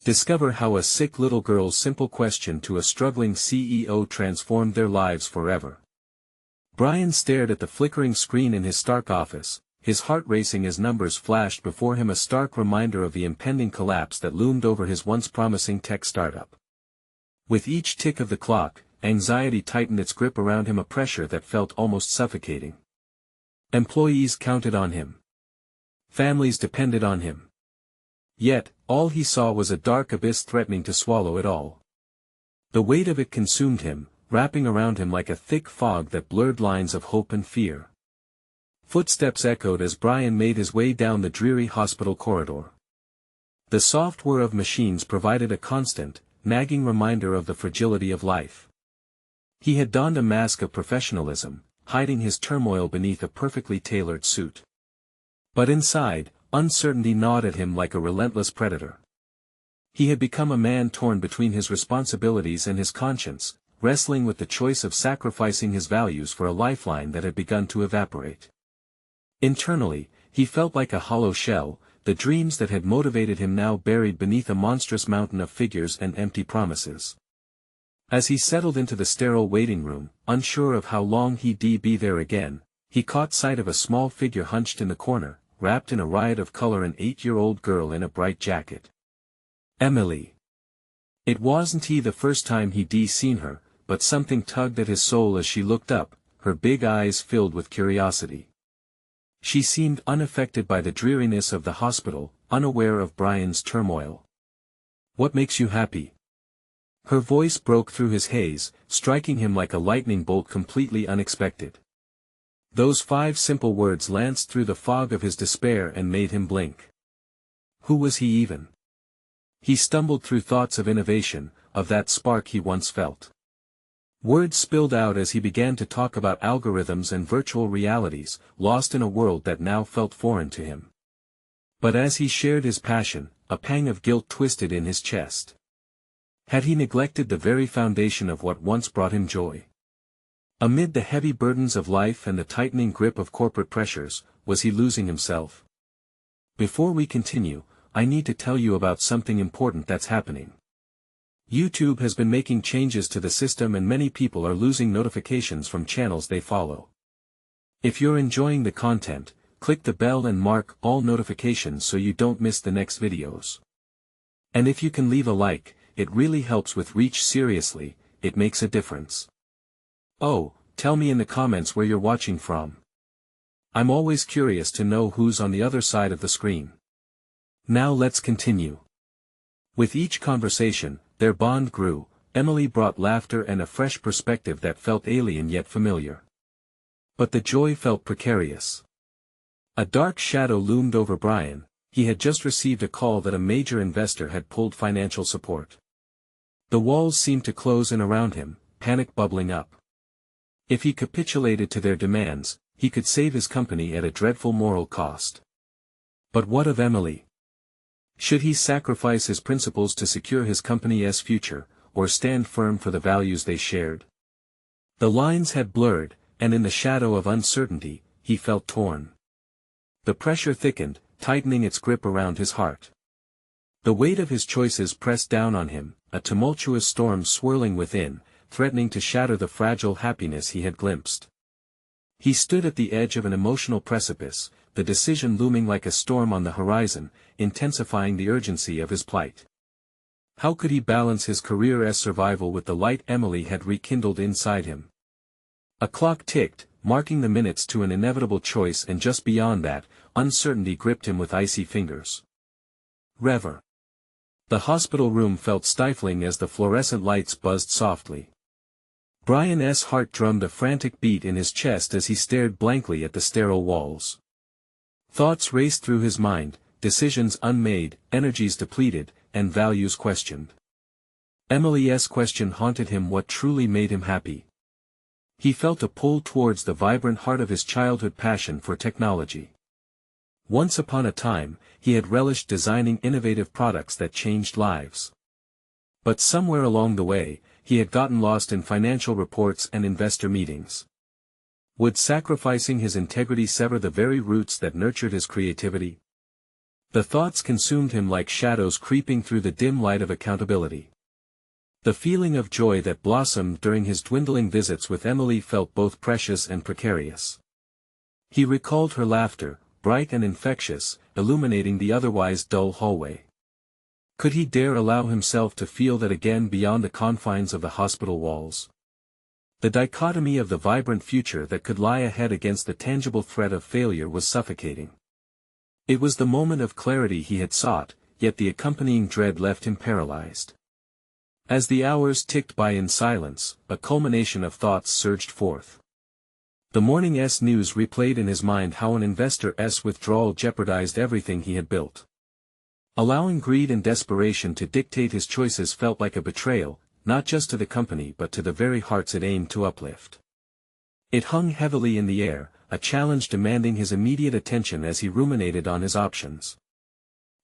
Discover how a sick little girl's simple question to a struggling CEO transformed their lives forever. Brian stared at the flickering screen in his stark office, his heart racing as numbers flashed before him, a stark reminder of the impending collapse that loomed over his once promising tech startup. With each tick of the clock, anxiety tightened its grip around him, a pressure that felt almost suffocating. Employees counted on him. Families depended on him. Yet, all he saw was a dark abyss threatening to swallow it all. The weight of it consumed him, wrapping around him like a thick fog that blurred lines of hope and fear. Footsteps echoed as Brian made his way down the dreary hospital corridor. The soft whir of machines provided a constant, nagging reminder of the fragility of life. He had donned a mask of professionalism, hiding his turmoil beneath a perfectly tailored suit. But inside, uncertainty gnawed at him like a relentless predator. He had become a man torn between his responsibilities and his conscience, wrestling with the choice of sacrificing his values for a lifeline that had begun to evaporate. Internally, he felt like a hollow shell, the dreams that had motivated him now buried beneath a monstrous mountain of figures and empty promises. As he settled into the sterile waiting room, unsure of how long he'd be there again, he caught sight of a small figure hunched in the corner, wrapped in a riot of color, an 8-year-old girl in a bright jacket. Emily. It wasn't the first time he'd seen her, but something tugged at his soul as she looked up, her big eyes filled with curiosity. She seemed unaffected by the dreariness of the hospital, unaware of Brian's turmoil. "What makes you happy?" Her voice broke through his haze, striking him like a lightning bolt, completely unexpected. Those 5 simple words lanced through the fog of his despair and made him blink. Who was he even? He stumbled through thoughts of innovation, of that spark he once felt. Words spilled out as he began to talk about algorithms and virtual realities, lost in a world that now felt foreign to him. But as he shared his passion, a pang of guilt twisted in his chest. Had he neglected the very foundation of what once brought him joy? Amid the heavy burdens of life and the tightening grip of corporate pressures, was he losing himself? Before we continue, I need to tell you about something important that's happening. YouTube has been making changes to the system and many people are losing notifications from channels they follow. If you're enjoying the content, click the bell and mark all notifications so you don't miss the next videos. And if you can leave a like, it really helps with reach. Seriously, it makes a difference. Oh, tell me in the comments where you're watching from. I'm always curious to know who's on the other side of the screen. Now let's continue. With each conversation, their bond grew. Emily brought laughter and a fresh perspective that felt alien yet familiar. But the joy felt precarious. A dark shadow loomed over Brian. He had just received a call that a major investor had pulled financial support. The walls seemed to close in around him, panic bubbling up. If he capitulated to their demands, he could save his company at a dreadful moral cost. But what of Emily? Should he sacrifice his principles to secure his company's future, or stand firm for the values they shared? The lines had blurred, and in the shadow of uncertainty, he felt torn. The pressure thickened, tightening its grip around his heart. The weight of his choices pressed down on him, a tumultuous storm swirling within, threatening to shatter the fragile happiness he had glimpsed. He stood at the edge of an emotional precipice, the decision looming like a storm on the horizon, intensifying the urgency of his plight. How could he balance his career's survival with the light Emily had rekindled inside him? A clock ticked, marking the minutes to an inevitable choice, and just beyond that, uncertainty gripped him with icy fingers. Rever. The hospital room felt stifling as the fluorescent lights buzzed softly. Brian's heart drummed a frantic beat in his chest as he stared blankly at the sterile walls. Thoughts raced through his mind, decisions unmade, energies depleted, and values questioned. Emily's question haunted him: what truly made him happy? He felt a pull towards the vibrant heart of his childhood passion for technology. Once upon a time, he had relished designing innovative products that changed lives. But somewhere along the way, he had gotten lost in financial reports and investor meetings. Would sacrificing his integrity sever the very roots that nurtured his creativity? The thoughts consumed him like shadows creeping through the dim light of accountability. The feeling of joy that blossomed during his dwindling visits with Emily felt both precious and precarious. He recalled her laughter, bright and infectious, illuminating the otherwise dull hallway. Could he dare allow himself to feel that again beyond the confines of the hospital walls? The dichotomy of the vibrant future that could lie ahead against the tangible threat of failure was suffocating. It was the moment of clarity he had sought, yet the accompanying dread left him paralyzed. As the hours ticked by in silence, a culmination of thoughts surged forth. The morning's news replayed in his mind how an investor's withdrawal jeopardized everything he had built. Allowing greed and desperation to dictate his choices felt like a betrayal, not just to the company but to the very hearts it aimed to uplift. It hung heavily in the air, a challenge demanding his immediate attention as he ruminated on his options.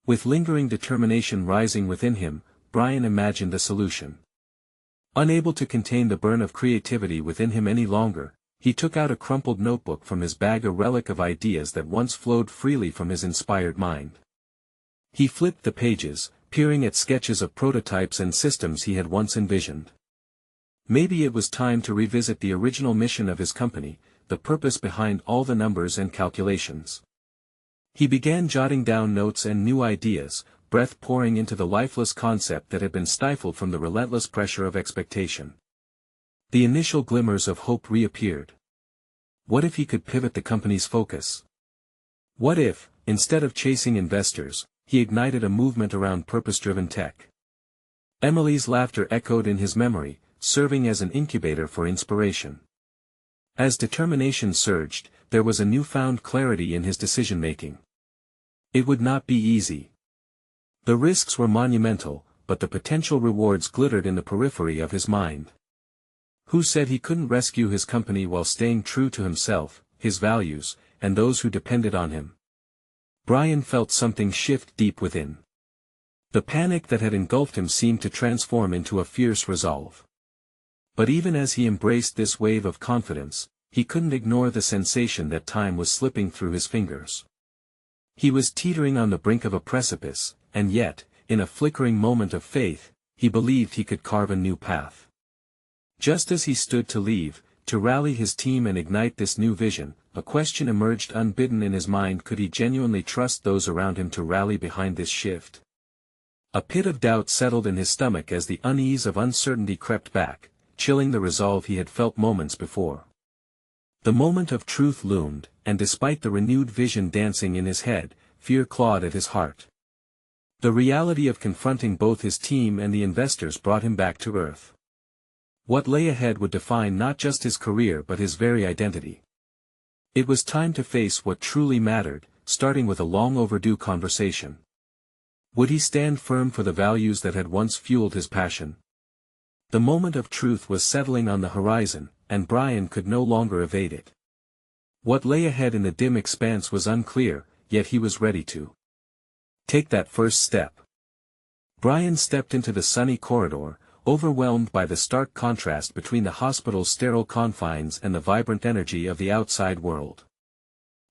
With lingering determination rising within him, Brian imagined a solution. Unable to contain the burn of creativity within him any longer, he took out a crumpled notebook from his bag, a relic of ideas that once flowed freely from his inspired mind. He flipped the pages, peering at sketches of prototypes and systems he had once envisioned. Maybe it was time to revisit the original mission of his company, the purpose behind all the numbers and calculations. He began jotting down notes and new ideas, breath pouring into the lifeless concept that had been stifled from the relentless pressure of expectation. The initial glimmers of hope reappeared. What if he could pivot the company's focus? What if, instead of chasing investors, he ignited a movement around purpose-driven tech? Emily's laughter echoed in his memory, serving as an incubator for inspiration. As determination surged, there was a newfound clarity in his decision-making. It would not be easy. The risks were monumental, but the potential rewards glittered in the periphery of his mind. Who said he couldn't rescue his company while staying true to himself, his values, and those who depended on him? Brian felt something shift deep within. The panic that had engulfed him seemed to transform into a fierce resolve. But even as he embraced this wave of confidence, he couldn't ignore the sensation that time was slipping through his fingers. He was teetering on the brink of a precipice, and yet, in a flickering moment of faith, he believed he could carve a new path. Just as he stood to leave, to rally his team and ignite this new vision, a question emerged unbidden in his mind: could he genuinely trust those around him to rally behind this shift? A pit of doubt settled in his stomach as the unease of uncertainty crept back, chilling the resolve he had felt moments before. The moment of truth loomed, and despite the renewed vision dancing in his head, fear clawed at his heart. The reality of confronting both his team and the investors brought him back to earth. What lay ahead would define not just his career but his very identity. It was time to face what truly mattered, starting with a long-overdue conversation. Would he stand firm for the values that had once fueled his passion? The moment of truth was settling on the horizon, and Brian could no longer evade it. What lay ahead in the dim expanse was unclear, yet he was ready to take that first step. Brian stepped into the sunny corridor, overwhelmed by the stark contrast between the hospital's sterile confines and the vibrant energy of the outside world.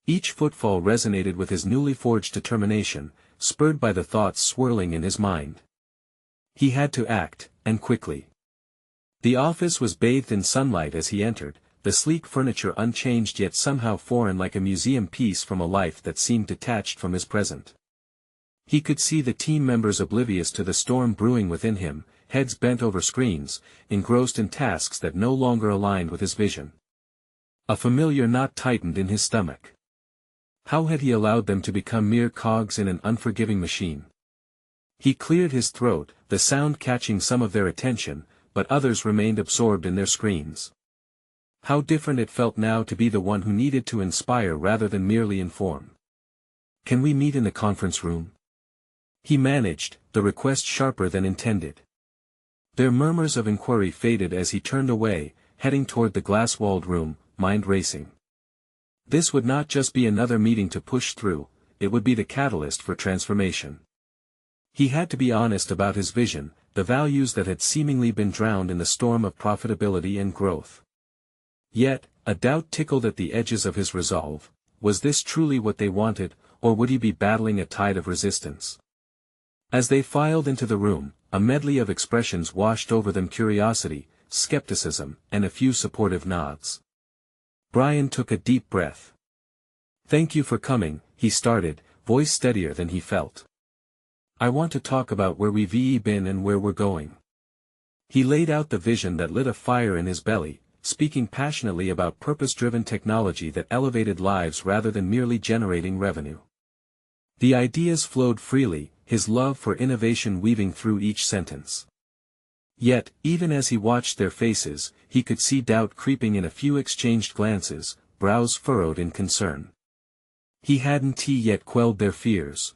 Each footfall resonated with his newly forged determination, spurred by the thoughts swirling in his mind. He had to act, and quickly. The office was bathed in sunlight as he entered, the sleek furniture unchanged yet somehow foreign, like a museum piece from a life that seemed detached from his present. He could see the team members oblivious to the storm brewing within him, heads bent over screens, engrossed in tasks that no longer aligned with his vision. A familiar knot tightened in his stomach. How had he allowed them to become mere cogs in an unforgiving machine? He cleared his throat, the sound catching some of their attention, but others remained absorbed in their screens. How different it felt now to be the one who needed to inspire rather than merely inform. "Can we meet in the conference room?" he managed, the request sharper than intended. Their murmurs of inquiry faded as he turned away, heading toward the glass-walled room, mind racing. This would not just be another meeting to push through, it would be the catalyst for transformation. He had to be honest about his vision, the values that had seemingly been drowned in the storm of profitability and growth. Yet, a doubt tickled at the edges of his resolve: was this truly what they wanted, or would he be battling a tide of resistance? As they filed into the room, a medley of expressions washed over them: curiosity, skepticism, and a few supportive nods. Brian took a deep breath. "Thank you for coming," he started, voice steadier than he felt. "I want to talk about where we've been and where we're going." He laid out the vision that lit a fire in his belly, speaking passionately about purpose-driven technology that elevated lives rather than merely generating revenue. The ideas flowed freely, his love for innovation weaving through each sentence. Yet, even as he watched their faces, he could see doubt creeping in a few exchanged glances, brows furrowed in concern. He hadn't yet quelled their fears.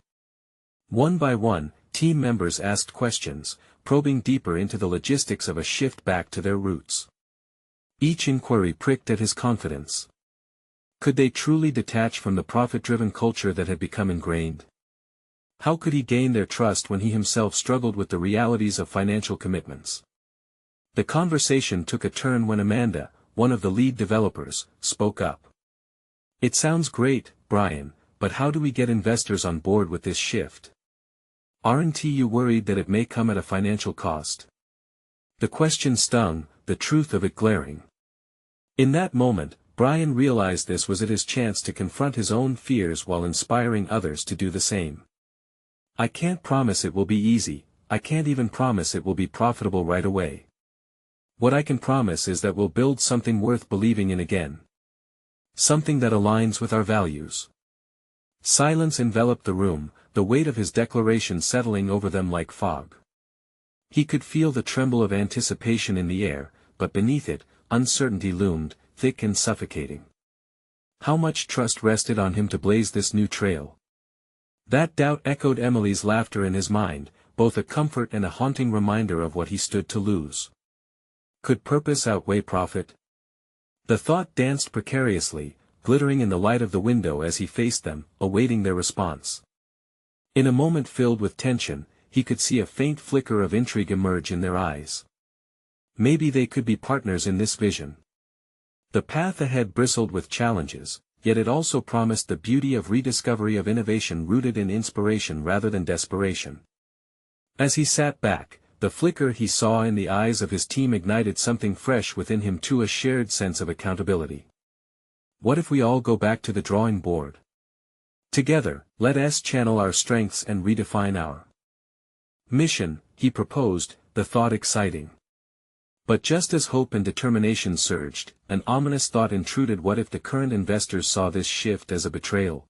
One by one, team members asked questions, probing deeper into the logistics of a shift back to their roots. Each inquiry pricked at his confidence. Could they truly detach from the profit-driven culture that had become ingrained? How could he gain their trust when he himself struggled with the realities of financial commitments? The conversation took a turn when Amanda, one of the lead developers, spoke up. "It sounds great, Brian, but how do we get investors on board with this shift? Aren't you worried that it may come at a financial cost?" The question stung, the truth of it glaring. In that moment, Brian realized this was his chance to confront his own fears while inspiring others to do the same. "I can't promise it will be easy, I can't even promise it will be profitable right away. What I can promise is that we'll build something worth believing in again. Something that aligns with our values." Silence enveloped the room, the weight of his declaration settling over them like fog. He could feel the tremble of anticipation in the air, but beneath it, uncertainty loomed, thick and suffocating. How much trust rested on him to blaze this new trail? That doubt echoed Emily's laughter in his mind, both a comfort and a haunting reminder of what he stood to lose. Could purpose outweigh profit? The thought danced precariously, glittering in the light of the window as he faced them, awaiting their response. In a moment filled with tension, he could see a faint flicker of intrigue emerge in their eyes. Maybe they could be partners in this vision. The path ahead bristled with challenges, yet it also promised the beauty of rediscovery of innovation rooted in inspiration rather than desperation. As he sat back, the flicker he saw in the eyes of his team ignited something fresh within him, to a shared sense of accountability. What if we all go back to the drawing board? Together, let us channel our strengths and redefine our mission, he proposed, the thought exciting. But just as hope and determination surged, an ominous thought intruded: what if the current investors saw this shift as a betrayal?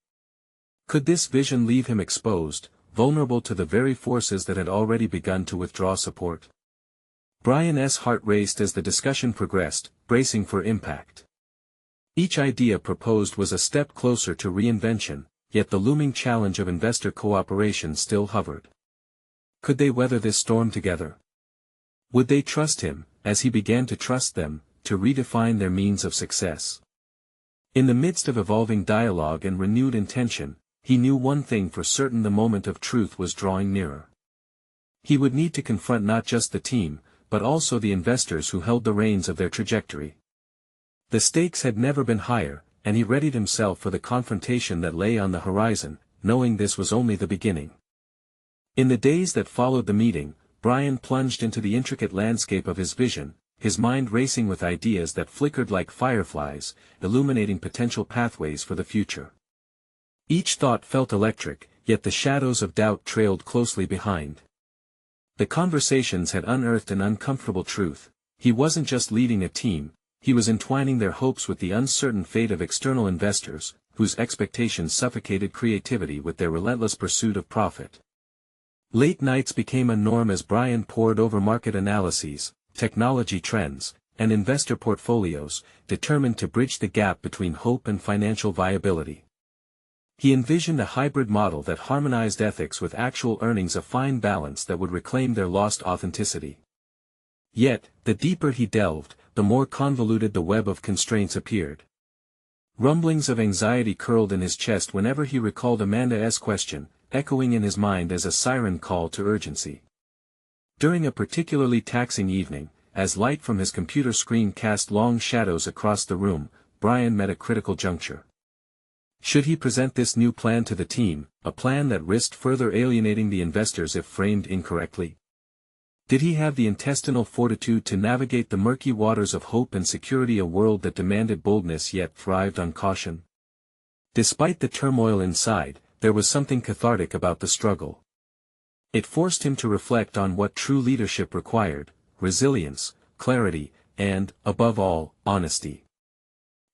Could this vision leave him exposed, vulnerable to the very forces that had already begun to withdraw support? Brian's heart raced as the discussion progressed, bracing for impact. Each idea proposed was a step closer to reinvention, yet the looming challenge of investor cooperation still hovered. Could they weather this storm together? Would they trust him, as he began to trust them, to redefine their means of success? In the midst of evolving dialogue and renewed intention, he knew one thing for certain: the moment of truth was drawing nearer. He would need to confront not just the team, but also the investors who held the reins of their trajectory. The stakes had never been higher, and he readied himself for the confrontation that lay on the horizon, knowing this was only the beginning. In the days that followed the meeting, Brian plunged into the intricate landscape of his vision, his mind racing with ideas that flickered like fireflies, illuminating potential pathways for the future. Each thought felt electric, yet the shadows of doubt trailed closely behind. The conversations had unearthed an uncomfortable truth: he wasn't just leading a team, he was entwining their hopes with the uncertain fate of external investors, whose expectations suffocated creativity with their relentless pursuit of profit. Late nights became a norm as Brian pored over market analyses, technology trends, and investor portfolios, determined to bridge the gap between hope and financial viability. He envisioned a hybrid model that harmonized ethics with actual earnings, a fine balance that would reclaim their lost authenticity. Yet, the deeper he delved, the more convoluted the web of constraints appeared. Rumblings of anxiety curled in his chest whenever he recalled Amanda's question, echoing in his mind as a siren call to urgency. During a particularly taxing evening, as light from his computer screen cast long shadows across the room, Brian met a critical juncture. Should he present this new plan to the team, a plan that risked further alienating the investors if framed incorrectly? Did he have the intestinal fortitude to navigate the murky waters of hope and security, a world that demanded boldness yet thrived on caution? Despite the turmoil inside, there was something cathartic about the struggle. It forced him to reflect on what true leadership required: resilience, clarity, and, above all, honesty.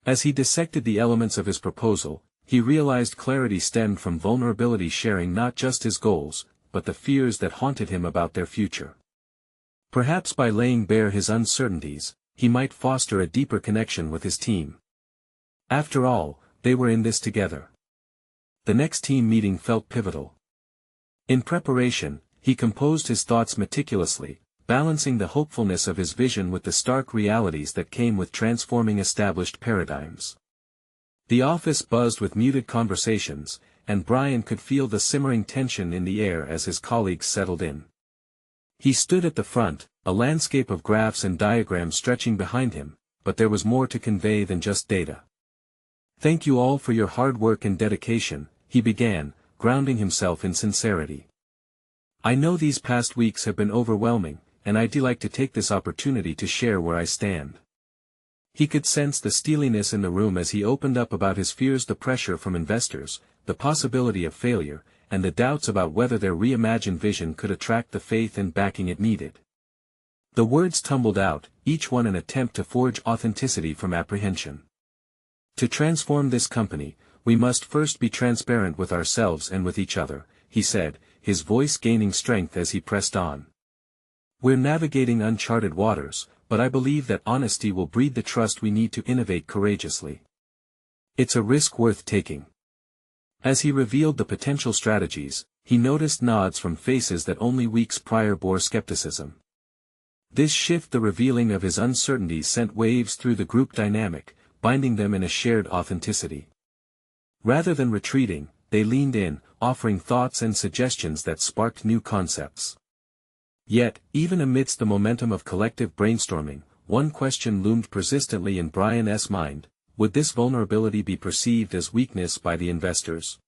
As he dissected the elements of his proposal, he realized clarity stemmed from vulnerability, sharing not just his goals, but the fears that haunted him about their future. Perhaps by laying bare his uncertainties, he might foster a deeper connection with his team. After all, they were in this together. The next team meeting felt pivotal. In preparation, he composed his thoughts meticulously, balancing the hopefulness of his vision with the stark realities that came with transforming established paradigms. The office buzzed with muted conversations, and Brian could feel the simmering tension in the air as his colleagues settled in. He stood at the front, a landscape of graphs and diagrams stretching behind him, but there was more to convey than just data. "Thank you all for your hard work and dedication," he began, grounding himself in sincerity. "I know these past weeks have been overwhelming, and I'd like to take this opportunity to share where I stand." He could sense the steeliness in the room as he opened up about his fears, the pressure from investors, the possibility of failure, and the doubts about whether their reimagined vision could attract the faith and backing it needed. The words tumbled out, each one an attempt to forge authenticity from apprehension. "To transform this company, we must first be transparent with ourselves and with each other," he said, his voice gaining strength as he pressed on. "We're navigating uncharted waters, but I believe that honesty will breed the trust we need to innovate courageously. It's a risk worth taking." As he revealed the potential strategies, he noticed nods from faces that only weeks prior bore skepticism. This shift, the revealing of his uncertainties, sent waves through the group dynamic, binding them in a shared authenticity. Rather than retreating, they leaned in, offering thoughts and suggestions that sparked new concepts. Yet, even amidst the momentum of collective brainstorming, one question loomed persistently in Brian's mind: would this vulnerability be perceived as weakness by the investors?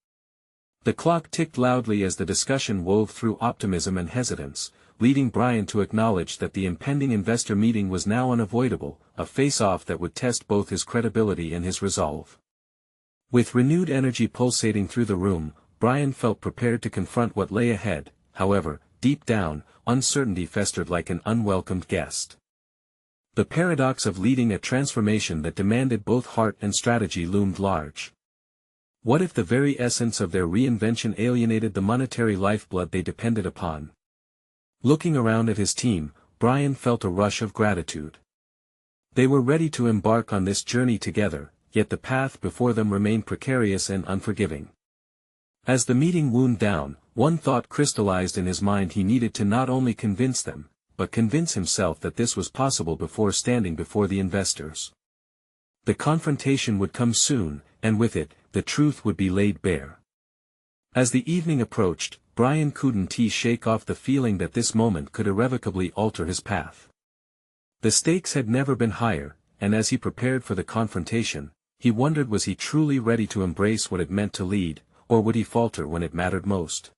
The clock ticked loudly as the discussion wove through optimism and hesitance, leading Brian to acknowledge that the impending investor meeting was now unavoidable, a face-off that would test both his credibility and his resolve. With renewed energy pulsating through the room, Brian felt prepared to confront what lay ahead. However, deep down, uncertainty festered like an unwelcomed guest. The paradox of leading a transformation that demanded both heart and strategy loomed large. What if the very essence of their reinvention alienated the monetary lifeblood they depended upon? Looking around at his team, Brian felt a rush of gratitude. They were ready to embark on this journey together, yet the path before them remained precarious and unforgiving. As the meeting wound down, one thought crystallized in his mind: he needed to not only convince them, but convince himself that this was possible before standing before the investors. The confrontation would come soon, and with it, the truth would be laid bare. As the evening approached, Brian couldn't shake off the feeling that this moment could irrevocably alter his path. The stakes had never been higher, and as he prepared for the confrontation, he wondered, was he truly ready to embrace what it meant to lead, or would he falter when it mattered most?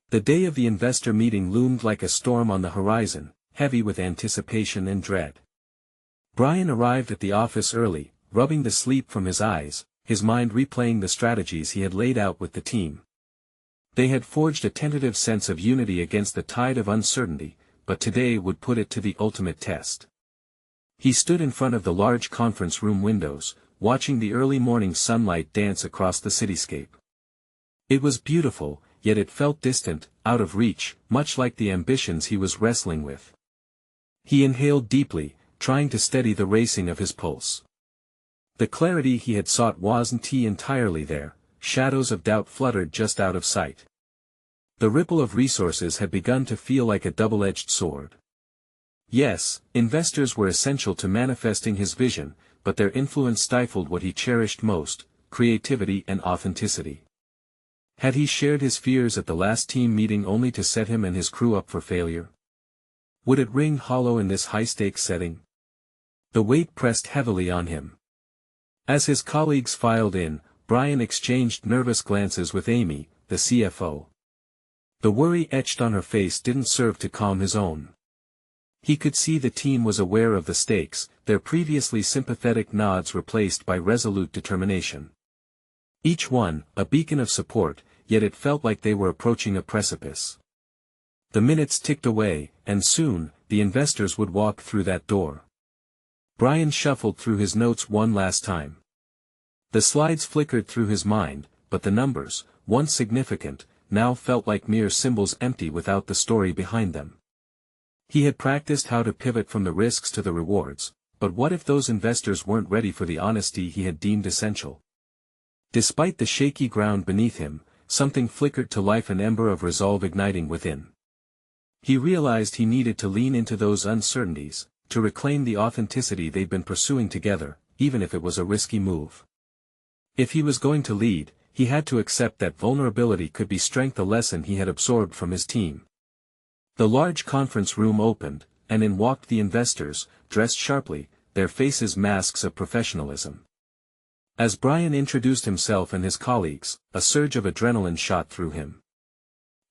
The day of the investor meeting loomed like a storm on the horizon, heavy with anticipation and dread. Brian arrived at the office early, rubbing the sleep from his eyes, his mind replaying the strategies he had laid out with the team. They had forged a tentative sense of unity against the tide of uncertainty, but today would put it to the ultimate test. He stood in front of the large conference room windows, watching the early morning sunlight dance across the cityscape. It was beautiful, yet it felt distant, out of reach, much like the ambitions he was wrestling with. He inhaled deeply, trying to steady the racing of his pulse. The clarity he had sought wasn't entirely there, shadows of doubt fluttered just out of sight. The ripple of resources had begun to feel like a double-edged sword. Yes, investors were essential to manifesting his vision, but their influence stifled what he cherished most: creativity and authenticity. Had he shared his fears at the last team meeting only to set him and his crew up for failure? Would it ring hollow in this high-stakes setting? The weight pressed heavily on him. As his colleagues filed in, Brian exchanged nervous glances with Amy, the CFO. The worry etched on her face didn't serve to calm his own. He could see the team was aware of the stakes, their previously sympathetic nods replaced by resolute determination. Each one, a beacon of support, yet it felt like they were approaching a precipice. The minutes ticked away, and soon, the investors would walk through that door. Brian shuffled through his notes one last time. The slides flickered through his mind, but the numbers, once significant, now felt like mere symbols empty without the story behind them. He had practiced how to pivot from the risks to the rewards, but what if those investors weren't ready for the honesty he had deemed essential? Despite the shaky ground beneath him, something flickered to life, an ember of resolve igniting within. He realized he needed to lean into those uncertainties, to reclaim the authenticity they'd been pursuing together, even if it was a risky move. If he was going to lead, he had to accept that vulnerability could be strength, a lesson he had absorbed from his team. The large conference room opened, and in walked the investors, dressed sharply, their faces masks of professionalism. As Brian introduced himself and his colleagues, a surge of adrenaline shot through him.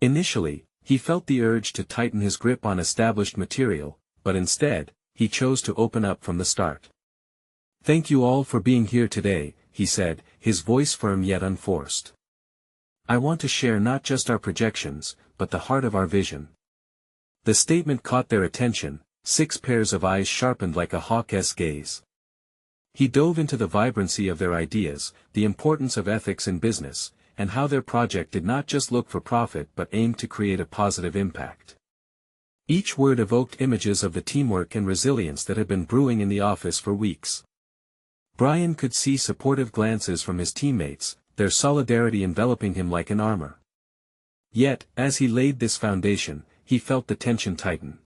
Initially, he felt the urge to tighten his grip on established material, but instead, he chose to open up from the start. "Thank you all for being here today," he said, his voice firm yet unforced. "I want to share not just our projections, but the heart of our vision." The statement caught their attention, 6 pairs of eyes sharpened like a hawk's gaze. He dove into the vibrancy of their ideas, the importance of ethics in business, and how their project did not just look for profit but aimed to create a positive impact. Each word evoked images of the teamwork and resilience that had been brewing in the office for weeks. Brian could see supportive glances from his teammates, their solidarity enveloping him like an armor. Yet, as he laid this foundation, he felt the tension tighten.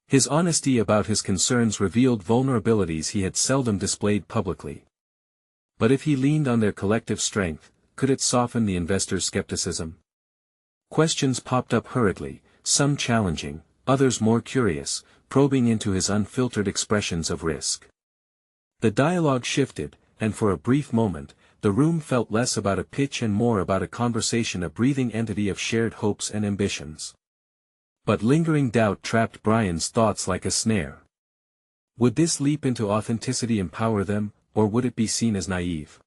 His honesty about his concerns revealed vulnerabilities he had seldom displayed publicly. But if he leaned on their collective strength, could it soften the investors' skepticism? Questions popped up hurriedly, some challenging, others more curious, probing into his unfiltered expressions of risk. The dialogue shifted, and for a brief moment, the room felt less about a pitch and more about a conversation, a breathing entity of shared hopes and ambitions. But lingering doubt trapped Brian's thoughts like a snare. Would this leap into authenticity empower them, or would it be seen as naive?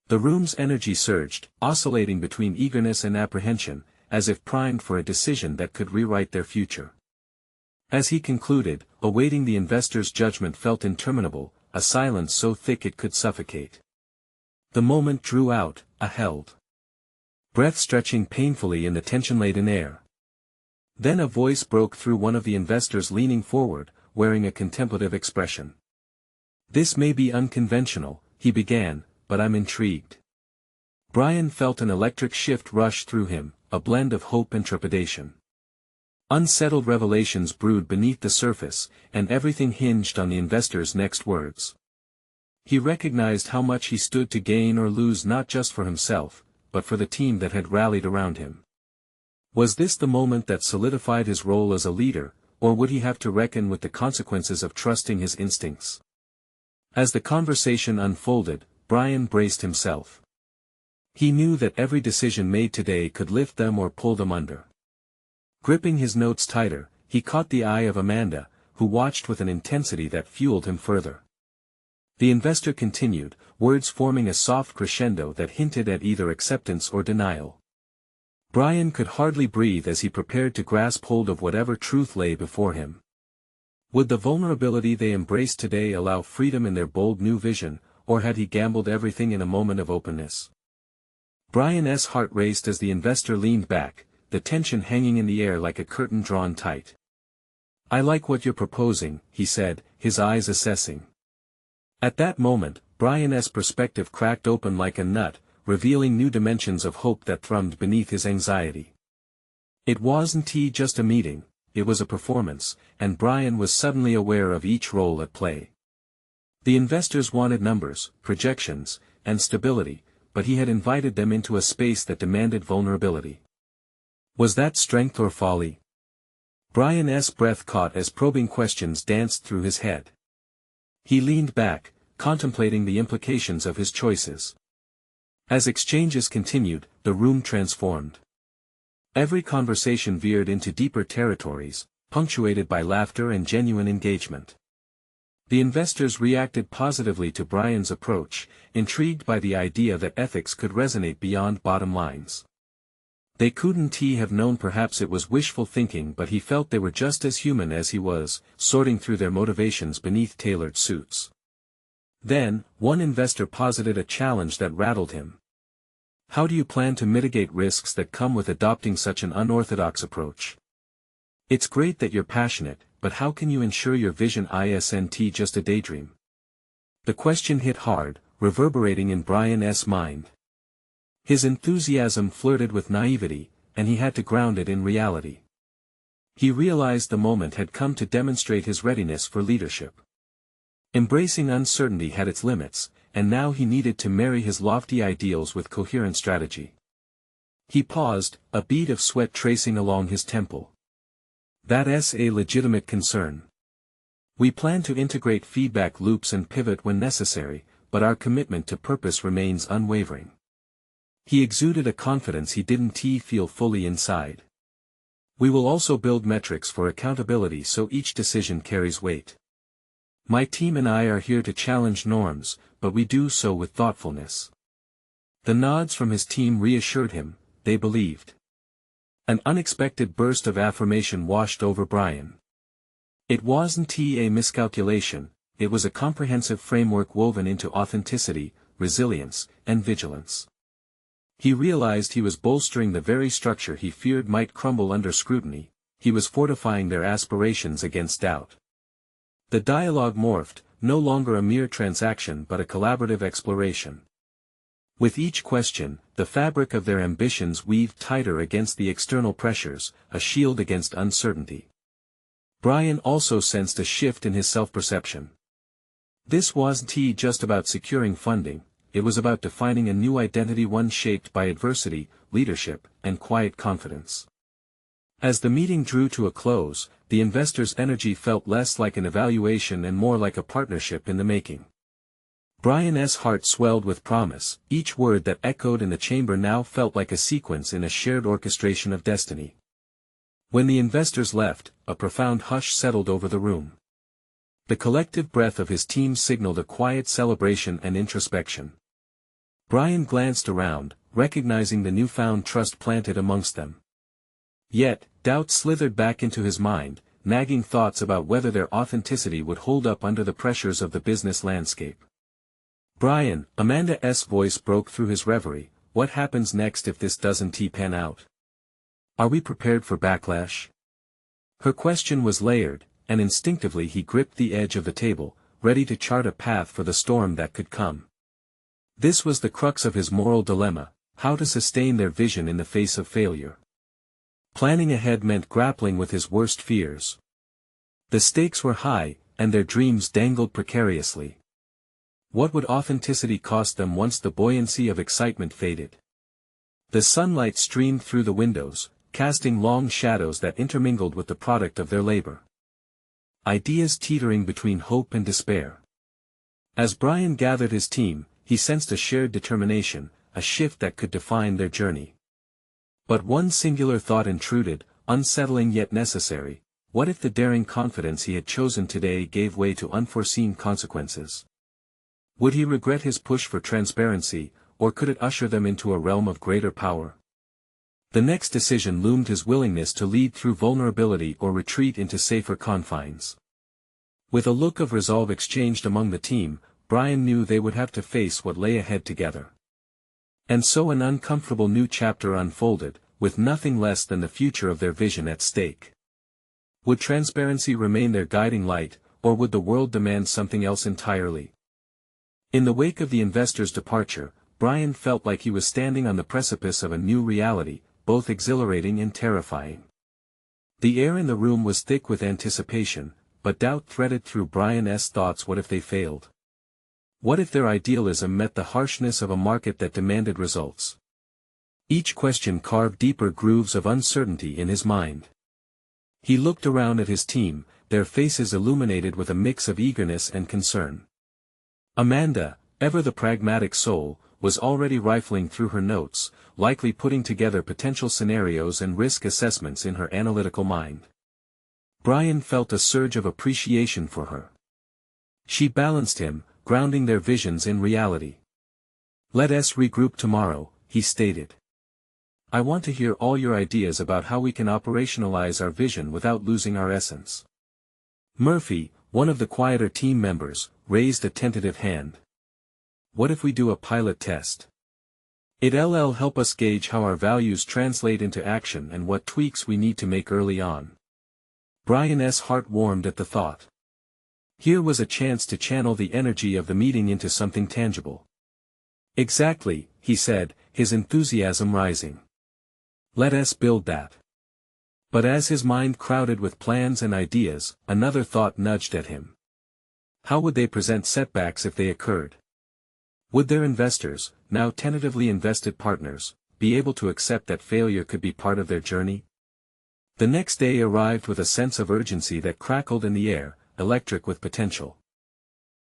The room's energy surged, oscillating between eagerness and apprehension, as if primed for a decision that could rewrite their future. As he concluded, awaiting the investor's judgment felt interminable, a silence so thick it could suffocate. The moment drew out, a held breath stretching painfully in the tension-laden air. Then a voice broke through, one of the investors leaning forward, wearing a contemplative expression. "This may be unconventional," he began, "but I'm intrigued." Brian felt an electric shift rush through him, a blend of hope and trepidation. Unsettled revelations brewed beneath the surface, and everything hinged on the investor's next words. He recognized how much he stood to gain or lose, not just for himself, but for the team that had rallied around him. Was this the moment that solidified his role as a leader, or would he have to reckon with the consequences of trusting his instincts? As the conversation unfolded, Brian braced himself. He knew that every decision made today could lift them or pull them under. Gripping his notes tighter, he caught the eye of Amanda, who watched with an intensity that fueled him further. The investor continued, words forming a soft crescendo that hinted at either acceptance or denial. Brian could hardly breathe as he prepared to grasp hold of whatever truth lay before him. Would the vulnerability they embraced today allow freedom in their bold new vision, or had he gambled everything in a moment of openness? Brian's heart raced as the investor leaned back, the tension hanging in the air like a curtain drawn tight. "I like what you're proposing," he said, his eyes assessing. At that moment, Brian's perspective cracked open like a nut, revealing new dimensions of hope that thrummed beneath his anxiety. It wasn't just a meeting, it was a performance, and Brian was suddenly aware of each role at play. The investors wanted numbers, projections, and stability, but he had invited them into a space that demanded vulnerability. Was that strength or folly? Brian's breath caught as probing questions danced through his head. He leaned back, contemplating the implications of his choices. As exchanges continued, the room transformed. Every conversation veered into deeper territories, punctuated by laughter and genuine engagement. The investors reacted positively to Brian's approach, intrigued by the idea that ethics could resonate beyond bottom lines. They couldn't have known, perhaps it was wishful thinking, but he felt they were just as human as he was, sorting through their motivations beneath tailored suits. Then, one investor posited a challenge that rattled him. How do you plan to mitigate risks that come with adopting such an unorthodox approach? It's great that you're passionate, but how can you ensure your vision isn't just a daydream? The question hit hard, reverberating in Brian's mind. His enthusiasm flirted with naivety, and he had to ground it in reality. He realized the moment had come to demonstrate his readiness for leadership. Embracing uncertainty had its limits, and now he needed to marry his lofty ideals with coherent strategy. He paused, a bead of sweat tracing along his temple. That's a legitimate concern. We plan to integrate feedback loops and pivot when necessary, but our commitment to purpose remains unwavering. He exuded a confidence he didn't feel fully inside. We will also build metrics for accountability so each decision carries weight. My team and I are here to challenge norms, but we do so with thoughtfulness. The nods from his team reassured him, they believed. An unexpected burst of affirmation washed over Brian. It wasn't a miscalculation, it was a comprehensive framework woven into authenticity, resilience, and vigilance. He realized he was bolstering the very structure he feared might crumble under scrutiny, he was fortifying their aspirations against doubt. The dialogue morphed, no longer a mere transaction but a collaborative exploration. With each question, the fabric of their ambitions weaved tighter against the external pressures, a shield against uncertainty. Brian also sensed a shift in his self-perception. This wasn't just about securing funding, it was about defining a new identity, one shaped by adversity, leadership, and quiet confidence. As the meeting drew to a close, the investors' energy felt less like an evaluation and more like a partnership in the making. Brian's heart swelled with promise, each word that echoed in the chamber now felt like a sequence in a shared orchestration of destiny. When the investors left, a profound hush settled over the room. The collective breath of his team signaled a quiet celebration and introspection. Brian glanced around, recognizing the newfound trust planted amongst them. Yet, doubt slithered back into his mind, nagging thoughts about whether their authenticity would hold up under the pressures of the business landscape. Brian, Amanda's voice broke through his reverie, what happens next if this doesn't pan out? Are we prepared for backlash? Her question was layered, and instinctively he gripped the edge of the table, ready to chart a path for the storm that could come. This was the crux of his moral dilemma, how to sustain their vision in the face of failure. Planning ahead meant grappling with his worst fears. The stakes were high, and their dreams dangled precariously. What would authenticity cost them once the buoyancy of excitement faded? The sunlight streamed through the windows, casting long shadows that intermingled with the product of their labor. Ideas teetering between hope and despair. As Brian gathered his team, he sensed a shared determination, a shift that could define their journey. But one singular thought intruded, unsettling yet necessary: what if the daring confidence he had chosen today gave way to unforeseen consequences? Would he regret his push for transparency, or could it usher them into a realm of greater power? The next decision loomed: his willingness to lead through vulnerability or retreat into safer confines. With a look of resolve exchanged among the team, Brian knew they would have to face what lay ahead together. And so an uncomfortable new chapter unfolded, with nothing less than the future of their vision at stake. Would transparency remain their guiding light, or would the world demand something else entirely? In the wake of the investors' departure, Brian felt like he was standing on the precipice of a new reality, both exhilarating and terrifying. The air in the room was thick with anticipation, but doubt threaded through Brian's thoughts. What if they failed? What if their idealism met the harshness of a market that demanded results? Each question carved deeper grooves of uncertainty in his mind. He looked around at his team, their faces illuminated with a mix of eagerness and concern. Amanda, ever the pragmatic soul, was already rifling through her notes, likely putting together potential scenarios and risk assessments in her analytical mind. Brian felt a surge of appreciation for her. She balanced him, grounding their visions in reality. "Let us regroup tomorrow," he stated. "I want to hear all your ideas about how we can operationalize our vision without losing our essence." Murphy, one of the quieter team members, raised a tentative hand. "What if we do a pilot test? It'll help us gauge how our values translate into action and what tweaks we need to make early on." Brian's heart warmed at the thought. Here was a chance to channel the energy of the meeting into something tangible. "Exactly," he said, his enthusiasm rising. "Let us build that." But as his mind crowded with plans and ideas, another thought nudged at him. How would they present setbacks if they occurred? Would their investors, now tentatively invested partners, be able to accept that failure could be part of their journey? The next day arrived with a sense of urgency that crackled in the air, electric with potential.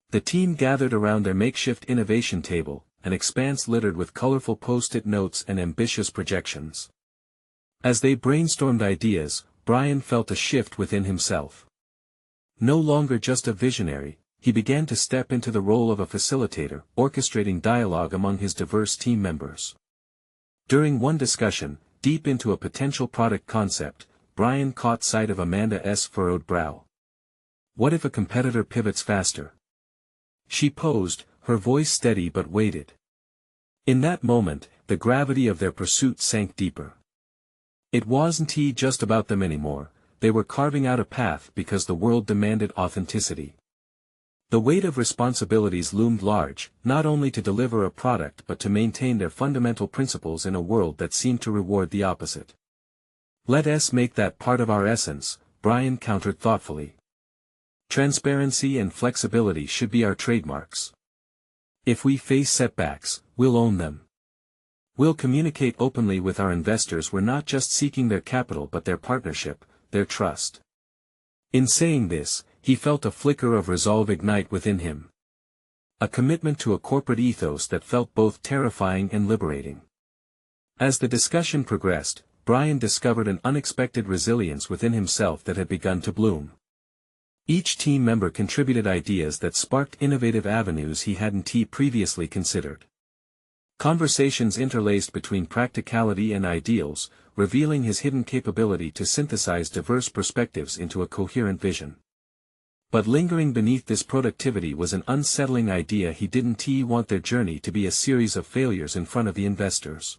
The team gathered around their makeshift innovation table, an expanse littered with colorful post-it notes and ambitious projections. As they brainstormed ideas, Brian felt a shift within himself. No longer just a visionary, he began to step into the role of a facilitator, orchestrating dialogue among his diverse team members. During one discussion, deep into a potential product concept, Brian caught sight of Amanda's furrowed brow. What if a competitor pivots faster? She posed, her voice steady but weighted. In that moment, the gravity of their pursuit sank deeper. It wasn't just about them anymore, they were carving out a path because the world demanded authenticity. The weight of responsibilities loomed large, not only to deliver a product but to maintain their fundamental principles in a world that seemed to reward the opposite. "Let us make that part of our essence," Brian countered thoughtfully. "Transparency and flexibility should be our trademarks. If we face setbacks, we'll own them. We'll communicate openly with our investors. We're not just seeking their capital but their partnership, their trust." In saying this, he felt a flicker of resolve ignite within him. A commitment to a corporate ethos that felt both terrifying and liberating. As the discussion progressed, Brian discovered an unexpected resilience within himself that had begun to bloom. Each team member contributed ideas that sparked innovative avenues he hadn't previously considered. Conversations interlaced between practicality and ideals, revealing his hidden capability to synthesize diverse perspectives into a coherent vision. But lingering beneath this productivity was an unsettling idea. He didn't want their journey to be a series of failures in front of the investors.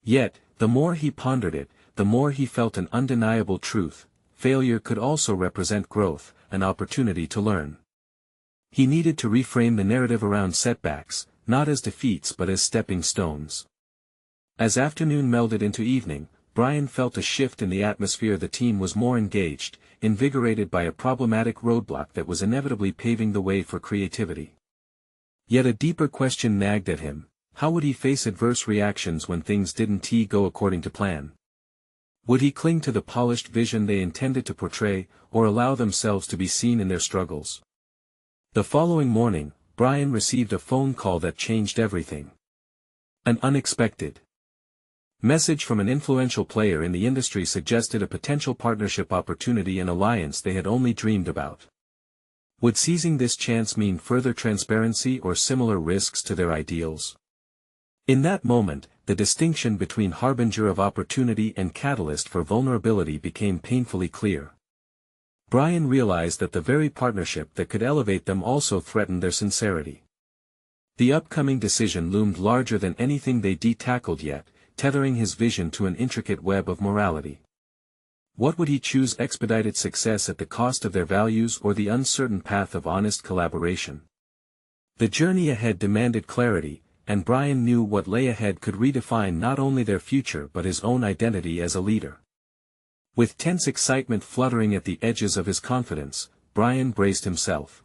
Yet, the more he pondered it, the more he felt an undeniable truth: failure could also represent growth, an opportunity to learn. He needed to reframe the narrative around setbacks, not as defeats but as stepping stones. As afternoon melded into evening, Brian felt a shift in the atmosphere. The team was more engaged, invigorated by a problematic roadblock that was inevitably paving the way for creativity. Yet a deeper question nagged at him: how would he face adverse reactions when things didn't go according to plan? Would he cling to the polished vision they intended to portray, or allow themselves to be seen in their struggles? The following morning, Brian received a phone call that changed everything. An unexpected message from an influential player in the industry suggested a potential partnership opportunity, an alliance they had only dreamed about. Would seizing this chance mean further transparency or similar risks to their ideals? In that moment, the distinction between harbinger of opportunity and catalyst for vulnerability became painfully clear. Brian realized that the very partnership that could elevate them also threatened their sincerity. The upcoming decision loomed larger than anything they'd tackled yet, tethering his vision to an intricate web of morality. What would he choose: expedited success at the cost of their values, or the uncertain path of honest collaboration? The journey ahead demanded clarity, and Brian knew what lay ahead could redefine not only their future but his own identity as a leader. With tense excitement fluttering at the edges of his confidence, Brian braced himself.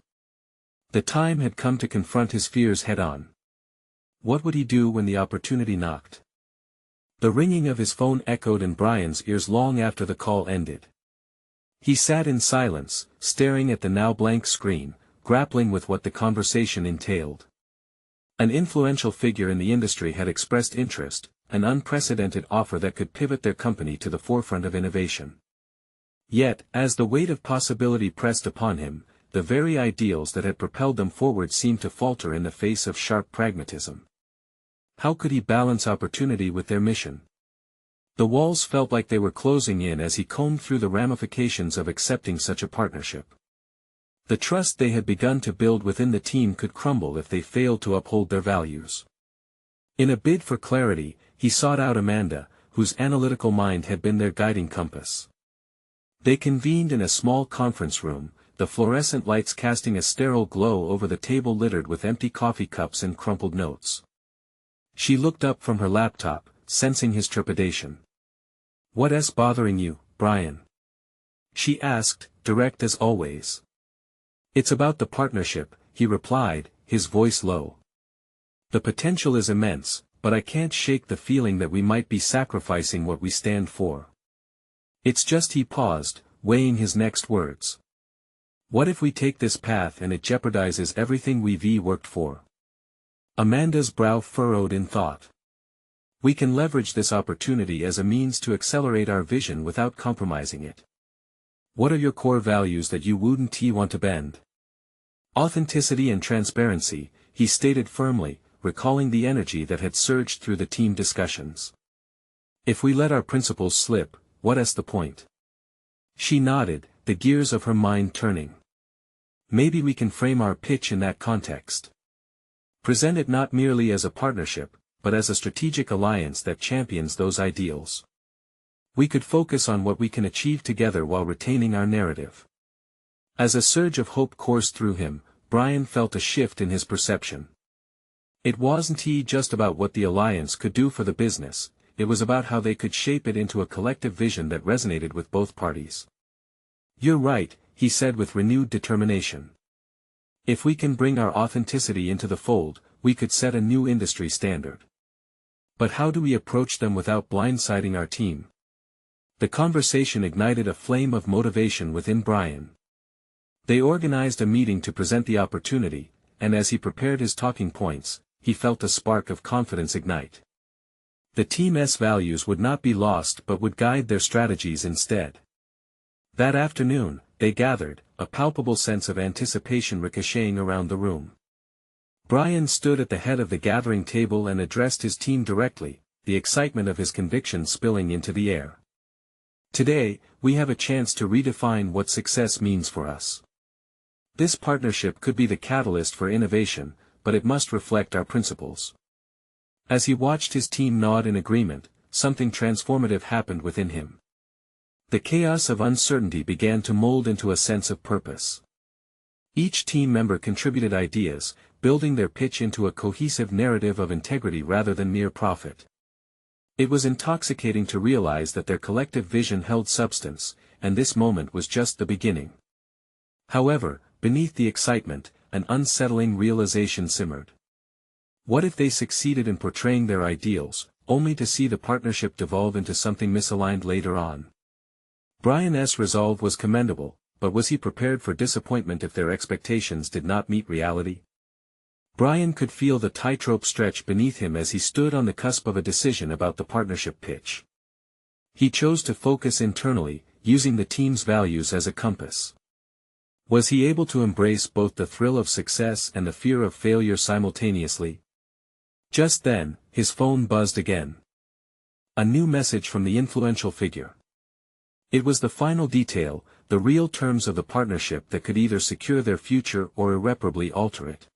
The time had come to confront his fears head-on. What would he do when the opportunity knocked? The ringing of his phone echoed in Brian's ears long after the call ended. He sat in silence, staring at the now blank screen, grappling with what the conversation entailed. An influential figure in the industry had expressed interest, an unprecedented offer that could pivot their company to the forefront of innovation. Yet, as the weight of possibility pressed upon him, the very ideals that had propelled them forward seemed to falter in the face of sharp pragmatism. How could he balance opportunity with their mission? The walls felt like they were closing in as he combed through the ramifications of accepting such a partnership. The trust they had begun to build within the team could crumble if they failed to uphold their values. In a bid for clarity, he sought out Amanda, whose analytical mind had been their guiding compass. They convened in a small conference room, the fluorescent lights casting a sterile glow over the table littered with empty coffee cups and crumpled notes. She looked up from her laptop, sensing his trepidation. "What's bothering you, Brian?" she asked, direct as always. "It's about the partnership," he replied, his voice low. "The potential is immense, but I can't shake the feeling that we might be sacrificing what we stand for. It's just," he paused, weighing his next words. "What if we take this path and it jeopardizes everything we've worked for?" Amanda's brow furrowed in thought. "We can leverage this opportunity as a means to accelerate our vision without compromising it. What are your core values that you wouldn't want to bend?" "Authenticity and transparency," he stated firmly, recalling the energy that had surged through the team discussions. "If we let our principles slip, what's the point?" She nodded, the gears of her mind turning. "Maybe we can frame our pitch in that context. Present it not merely as a partnership, but as a strategic alliance that champions those ideals. We could focus on what we can achieve together while retaining our narrative." As a surge of hope coursed through him, Brian felt a shift in his perception. It wasn't just about what the alliance could do for the business, it was about how they could shape it into a collective vision that resonated with both parties. "You're right," he said with renewed determination. "If we can bring our authenticity into the fold, we could set a new industry standard. But how do we approach them without blindsiding our team?" The conversation ignited a flame of motivation within Brian. They organized a meeting to present the opportunity, and as he prepared his talking points, he felt a spark of confidence ignite. The team's values would not be lost but would guide their strategies instead. That afternoon, they gathered, a palpable sense of anticipation ricocheting around the room. Brian stood at the head of the gathering table and addressed his team directly, the excitement of his conviction spilling into the air. "Today, we have a chance to redefine what success means for us. This partnership could be the catalyst for innovation, but it must reflect our principles." As he watched his team nod in agreement, something transformative happened within him. The chaos of uncertainty began to mold into a sense of purpose. Each team member contributed ideas, building their pitch into a cohesive narrative of integrity rather than mere profit. It was intoxicating to realize that their collective vision held substance, and this moment was just the beginning. However, beneath the excitement, an unsettling realization simmered. What if they succeeded in portraying their ideals, only to see the partnership devolve into something misaligned later on? Brian's resolve was commendable, but was he prepared for disappointment if their expectations did not meet reality? Brian could feel the tightrope stretch beneath him as he stood on the cusp of a decision about the partnership pitch. He chose to focus internally, using the team's values as a compass. Was he able to embrace both the thrill of success and the fear of failure simultaneously? Just then, his phone buzzed again. A new message from the influential figure. It was the final detail, the real terms of the partnership that could either secure their future or irreparably alter it.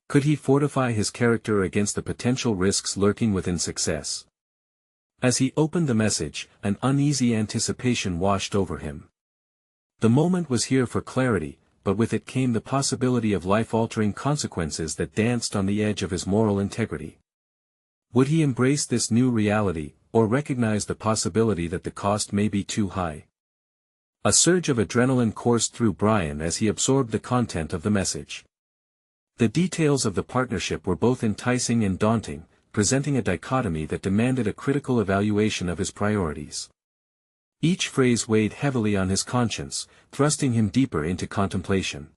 Could he fortify his character against the potential risks lurking within success? As he opened the message, an uneasy anticipation washed over him. The moment was here for clarity, but with it came the possibility of life-altering consequences that danced on the edge of his moral integrity. Would he embrace this new reality, or recognize the possibility that the cost may be too high? A surge of adrenaline coursed through Brian as he absorbed the content of the message. The details of the partnership were both enticing and daunting, presenting a dichotomy that demanded a critical evaluation of his priorities. Each phrase weighed heavily on his conscience, thrusting him deeper into contemplation.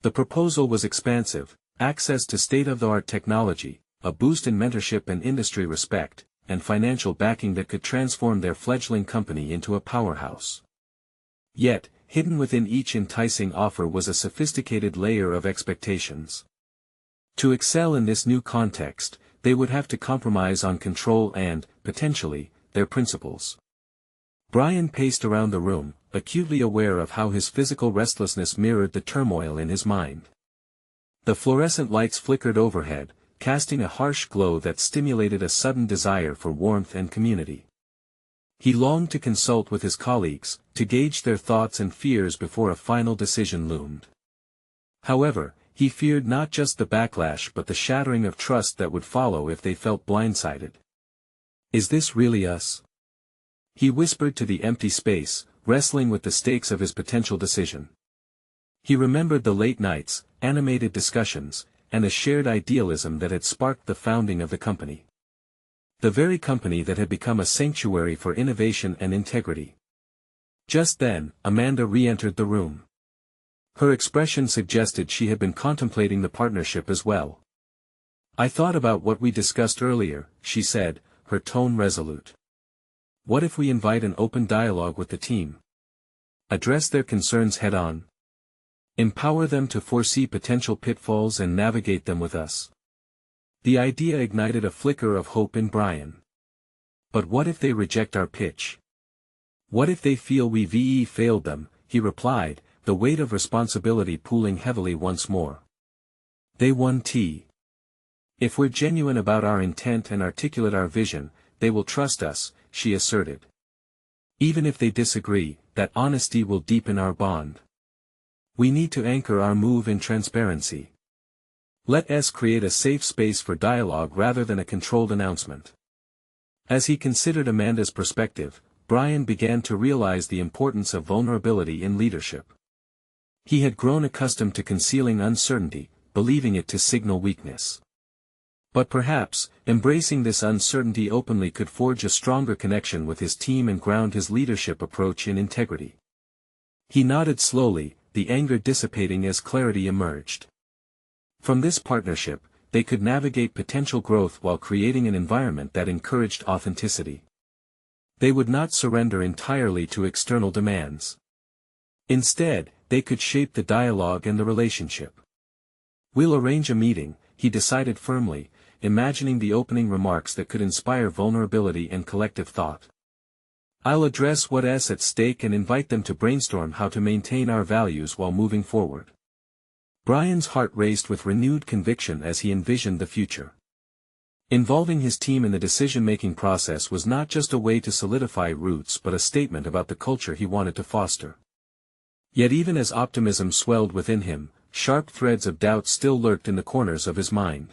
The proposal was expansive, access to state-of-the-art technology, a boost in mentorship and industry respect, and financial backing that could transform their fledgling company into a powerhouse. Yet, hidden within each enticing offer was a sophisticated layer of expectations. To excel in this new context, they would have to compromise on control and, potentially, their principles. Brian paced around the room, acutely aware of how his physical restlessness mirrored the turmoil in his mind. The fluorescent lights flickered overhead, casting a harsh glow that stimulated a sudden desire for warmth and community. He longed to consult with his colleagues, to gauge their thoughts and fears before a final decision loomed. However, he feared not just the backlash but the shattering of trust that would follow if they felt blindsided. "Is this really us?" he whispered to the empty space, wrestling with the stakes of his potential decision. He remembered the late nights, animated discussions, and the shared idealism that had sparked the founding of the company. The very company that had become a sanctuary for innovation and integrity. Just then, Amanda re-entered the room. Her expression suggested she had been contemplating the partnership as well. "I thought about what we discussed earlier," she said, her tone resolute. "What if we invite an open dialogue with the team? Address their concerns head-on. Empower them to foresee potential pitfalls and navigate them with us." The idea ignited a flicker of hope in Brian. "But what if they reject our pitch? What if they feel we've failed them?" he replied, the weight of responsibility pooling heavily once more. "They won't. If we're genuine about our intent and articulate our vision, they will trust us," she asserted. "Even if they disagree, that honesty will deepen our bond. We need to anchor our move in transparency. Let us create a safe space for dialogue rather than a controlled announcement." As he considered Amanda's perspective, Brian began to realize the importance of vulnerability in leadership. He had grown accustomed to concealing uncertainty, believing it to signal weakness. But perhaps, embracing this uncertainty openly could forge a stronger connection with his team and ground his leadership approach in integrity. He nodded slowly, the anger dissipating as clarity emerged. From this partnership, they could navigate potential growth while creating an environment that encouraged authenticity. They would not surrender entirely to external demands. Instead, they could shape the dialogue and the relationship. "We'll arrange a meeting," he decided firmly, imagining the opening remarks that could inspire vulnerability and collective thought. "I'll address what's at stake and invite them to brainstorm how to maintain our values while moving forward." Brian's heart raced with renewed conviction as he envisioned the future. Involving his team in the decision-making process was not just a way to solidify roots but a statement about the culture he wanted to foster. Yet even as optimism swelled within him, sharp threads of doubt still lurked in the corners of his mind.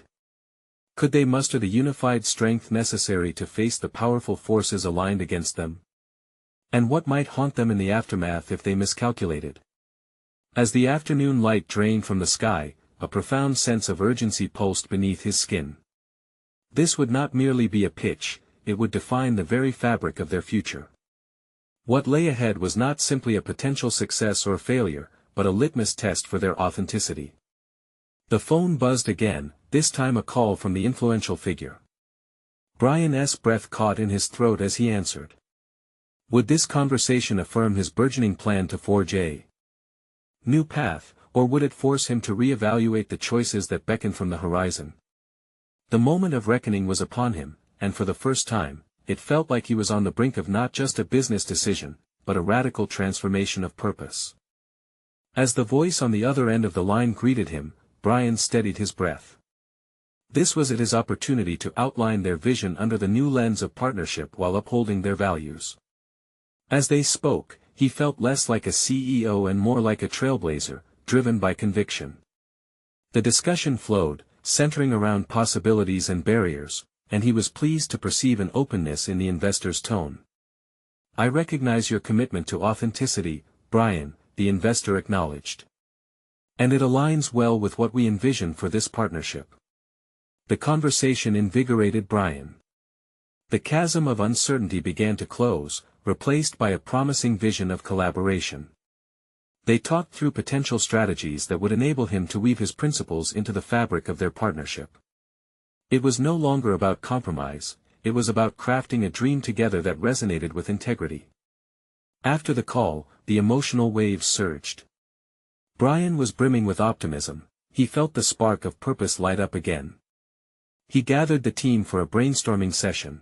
Could they muster the unified strength necessary to face the powerful forces aligned against them? And what might haunt them in the aftermath if they miscalculated? As the afternoon light drained from the sky, a profound sense of urgency pulsed beneath his skin. This would not merely be a pitch, it would define the very fabric of their future. What lay ahead was not simply a potential success or failure, but a litmus test for their authenticity. The phone buzzed again, this time a call from the influential figure. Brian's breath caught in his throat as he answered. Would this conversation affirm his burgeoning plan to forge a new path, or would it force him to reevaluate the choices that beckoned from the horizon? The moment of reckoning was upon him, and for the first time, it felt like he was on the brink of not just a business decision, but a radical transformation of purpose. As the voice on the other end of the line greeted him, Brian steadied his breath. This was his opportunity to outline their vision under the new lens of partnership while upholding their values. As they spoke, he felt less like a CEO and more like a trailblazer, driven by conviction. The discussion flowed, centering around possibilities and barriers, and he was pleased to perceive an openness in the investor's tone. I recognize your commitment to authenticity, Brian, the investor acknowledged. And it aligns well with what we envision for this partnership. The conversation invigorated Brian. The chasm of uncertainty began to close, replaced by a promising vision of collaboration. They talked through potential strategies that would enable him to weave his principles into the fabric of their partnership. It was no longer about compromise, it was about crafting a dream together that resonated with integrity. After the call, the emotional waves surged. Brian was brimming with optimism, he felt the spark of purpose light up again. He gathered the team for a brainstorming session.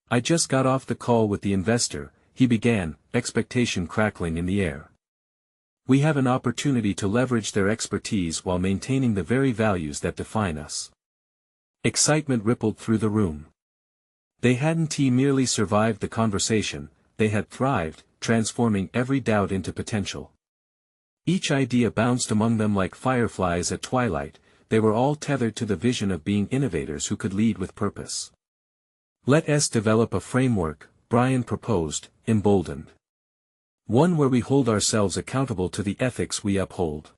"I just got off the call with the investor," he began, expectation crackling in the air. "We have an opportunity to leverage their expertise while maintaining the very values that define us." Excitement rippled through the room. They hadn't merely survived the conversation, they had thrived, transforming every doubt into potential. Each idea bounced among them like fireflies at twilight, they were all tethered to the vision of being innovators who could lead with purpose. "Let us develop a framework," Brian proposed, emboldened. "One where we hold ourselves accountable to the ethics we uphold.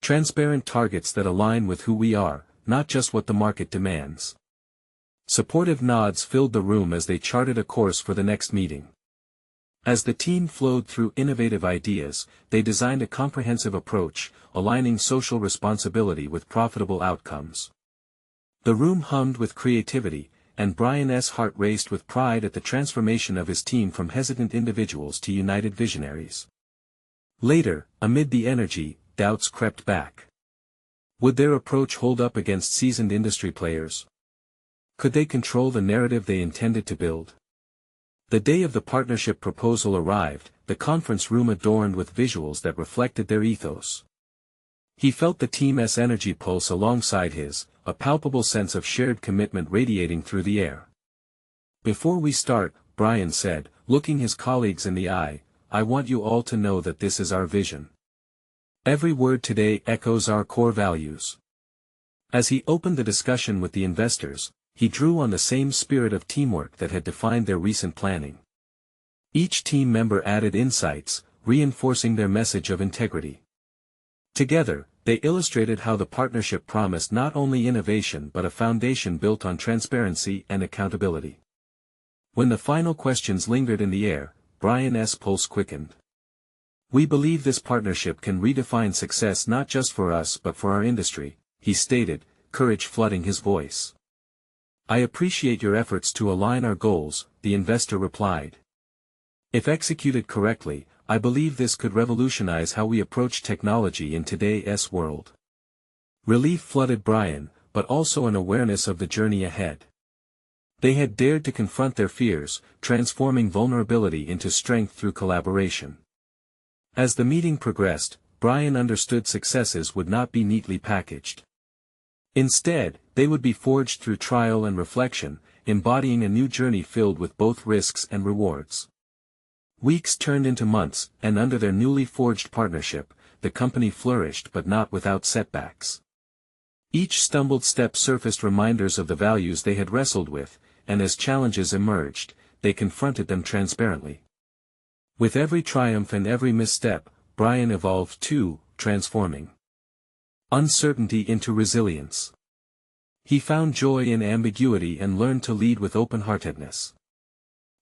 Transparent targets that align with who we are, not just what the market demands." Supportive nods filled the room as they charted a course for the next meeting. As the team flowed through innovative ideas, they designed a comprehensive approach, aligning social responsibility with profitable outcomes. The room hummed with creativity, and Brian's heart raced with pride at the transformation of his team from hesitant individuals to united visionaries. Later, amid the energy, doubts crept back. Would their approach hold up against seasoned industry players? Could they control the narrative they intended to build? The day of the partnership proposal arrived, the conference room adorned with visuals that reflected their ethos. He felt the team's energy pulse alongside his, a palpable sense of shared commitment radiating through the air. "Before we start," Brian said, looking his colleagues in the eye, "I want you all to know that this is our vision. Every word today echoes our core values." As he opened the discussion with the investors, he drew on the same spirit of teamwork that had defined their recent planning. Each team member added insights, reinforcing their message of integrity. Together, they illustrated how the partnership promised not only innovation but a foundation built on transparency and accountability. When the final questions lingered in the air, Brian's pulse quickened. "We believe this partnership can redefine success not just for us but for our industry," he stated, courage flooding his voice. "I appreciate your efforts to align our goals," the investor replied. "If executed correctly, I believe this could revolutionize how we approach technology in today's world." Relief flooded Brian, but also an awareness of the journey ahead. They had dared to confront their fears, transforming vulnerability into strength through collaboration. As the meeting progressed, Brian understood successes would not be neatly packaged. Instead, they would be forged through trial and reflection, embodying a new journey filled with both risks and rewards. Weeks turned into months, and under their newly forged partnership, the company flourished but not without setbacks. Each stumbled step surfaced reminders of the values they had wrestled with, and as challenges emerged, they confronted them transparently. With every triumph and every misstep, Brian evolved too, transforming uncertainty into resilience. He found joy in ambiguity and learned to lead with open-heartedness.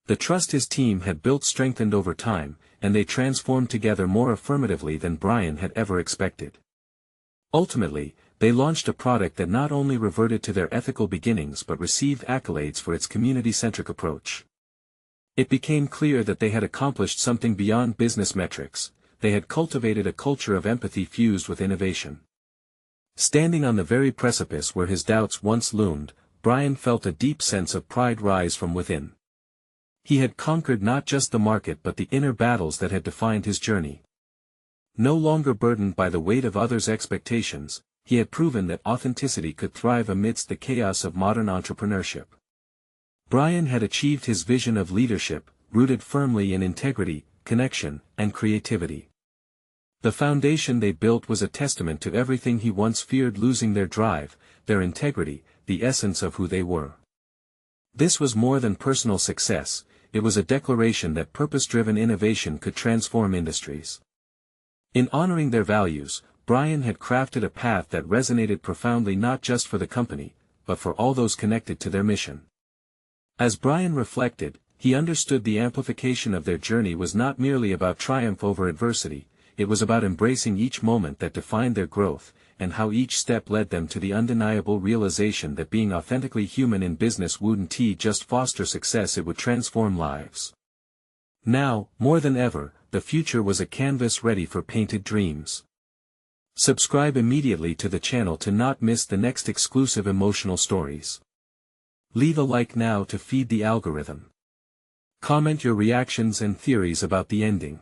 The trust his team had built strengthened over time, and they transformed together more affirmatively than Brian had ever expected. Ultimately, they launched a product that not only reverted to their ethical beginnings but received accolades for its community-centric approach. It became clear that they had accomplished something beyond business metrics, they had cultivated a culture of empathy fused with innovation. Standing on the very precipice where his doubts once loomed, Brian felt a deep sense of pride rise from within. He had conquered not just the market but the inner battles that had defined his journey. No longer burdened by the weight of others' expectations, he had proven that authenticity could thrive amidst the chaos of modern entrepreneurship. Brian had achieved his vision of leadership, rooted firmly in integrity, connection, and creativity. The foundation they built was a testament to everything he once feared losing: their drive, their integrity, the essence of who they were. This was more than personal success, it was a declaration that purpose-driven innovation could transform industries. In honoring their values, Brian had crafted a path that resonated profoundly not just for the company, but for all those connected to their mission. As Brian reflected, he understood the amplification of their journey was not merely about triumph over adversity, it was about embracing each moment that defined their growth, and how each step led them to the undeniable realization that being authentically human in business wouldn't just foster success, it would transform lives. Now, more than ever, the future was a canvas ready for painted dreams. Subscribe immediately to the channel to not miss the next exclusive emotional stories. Leave a like now to feed the algorithm. Comment your reactions and theories about the ending.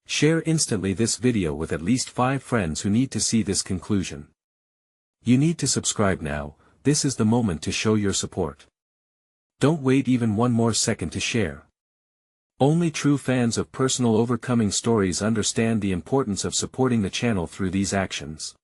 Share instantly this video with at least 5 friends who need to see this conclusion. You need to subscribe now, this is the moment to show your support. Don't wait even one more second to share. Only true fans of personal overcoming stories understand the importance of supporting the channel through these actions.